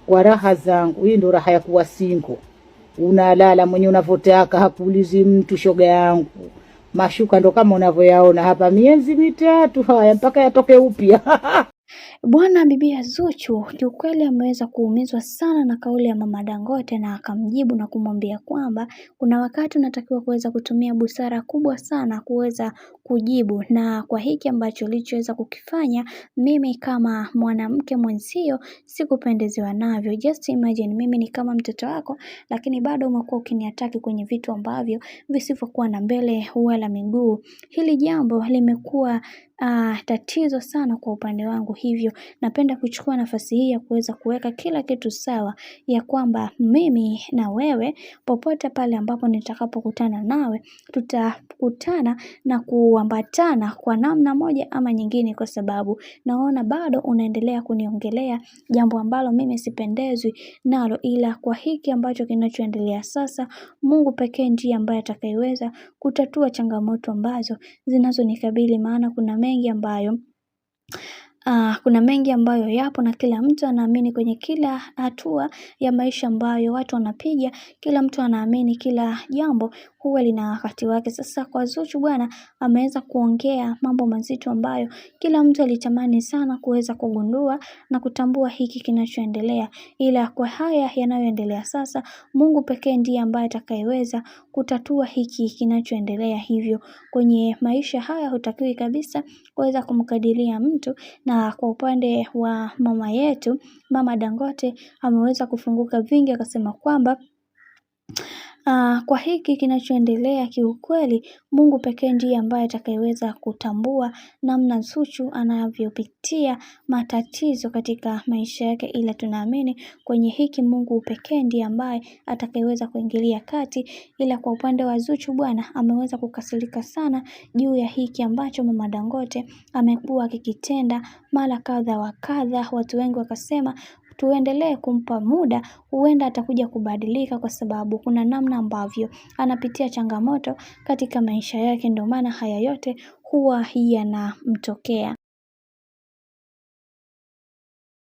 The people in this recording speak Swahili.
kwa raha zangu. Hii ndo raha ya kuwa single. Unalala mwenye unavyotaka, hakuulizi mtu, shoga yangu. Mashuka ndo kama unavyoyaona hapa, miezi 3 haya mpaka yatoke upya. Bwana bibi Zuchu kiukweli ameweza kuumizwa sana na kauli ya mama Dangote, na akamjibu na kumwambia kwamba kuna wakati unatakiwa kuweza kutumia busara kubwa sana kuweza kujibu, na kwa hiki ambacho ulichoweza kukifanya, mimi kama mwanamke mwenzio sikupendezewa navyo. Just imagine mimi ni kama mtoto wako, lakini bado umekuwa ukiniataki kwenye vitu ambavyo visivyokuwa na mbele wala miguu. Hili jambo limekuwa tatizo sana kwa upande wangu, hivyo napenda kuchukua nafasi hii ya kuweza kuweka kila kitu sawa, ya kwamba mimi na wewe popote pale ambapo nitakapokutana nawe tutakutana na kuambatana kwa namna moja ama nyingine, kwa sababu naona bado unaendelea kuniongelea jambo ambalo mimi sipendezwi nalo, ila kwa hiki ambacho kinachoendelea sasa, Mungu pekee ndiye ambaye atakayeweza kutatua changamoto ambazo zinazonikabili, maana kuna mengi ambayo yapo na kila mtu anaamini kwenye kila hatua ya maisha ambayo watu wanapiga, kila mtu anaamini kila jambo huwa lina wakati wake. Sasa kwa Zuchu bwana ameweza kuongea mambo mazito ambayo kila mtu alitamani sana kuweza kugundua na kutambua hiki kinachoendelea, ila kwa haya yanayoendelea sasa, Mungu pekee ndiye ambaye atakayeweza kutatua hiki kinachoendelea. Hivyo kwenye maisha haya hutakiwi kabisa kuweza kumkadiria mtu, na kwa upande wa mama yetu, mama Dangote ameweza kufunguka vingi, akasema kwamba kwa hiki kinachoendelea kiukweli, Mungu pekee ndiye ambaye atakayeweza kutambua namna Zuchu anavyopitia matatizo katika maisha yake, ila tunaamini kwenye hiki Mungu pekee ndiye ambaye atakayeweza kuingilia kati. Ila kwa upande wa Zuchu bwana ameweza kukasirika sana juu ya hiki ambacho mama Dangote amekuwa akikitenda mara kadha wa kadha. Watu wengi wakasema tuendelee kumpa muda, huenda atakuja kubadilika, kwa sababu kuna namna ambavyo anapitia changamoto katika maisha yake, ndio maana haya yote huwa yanamtokea.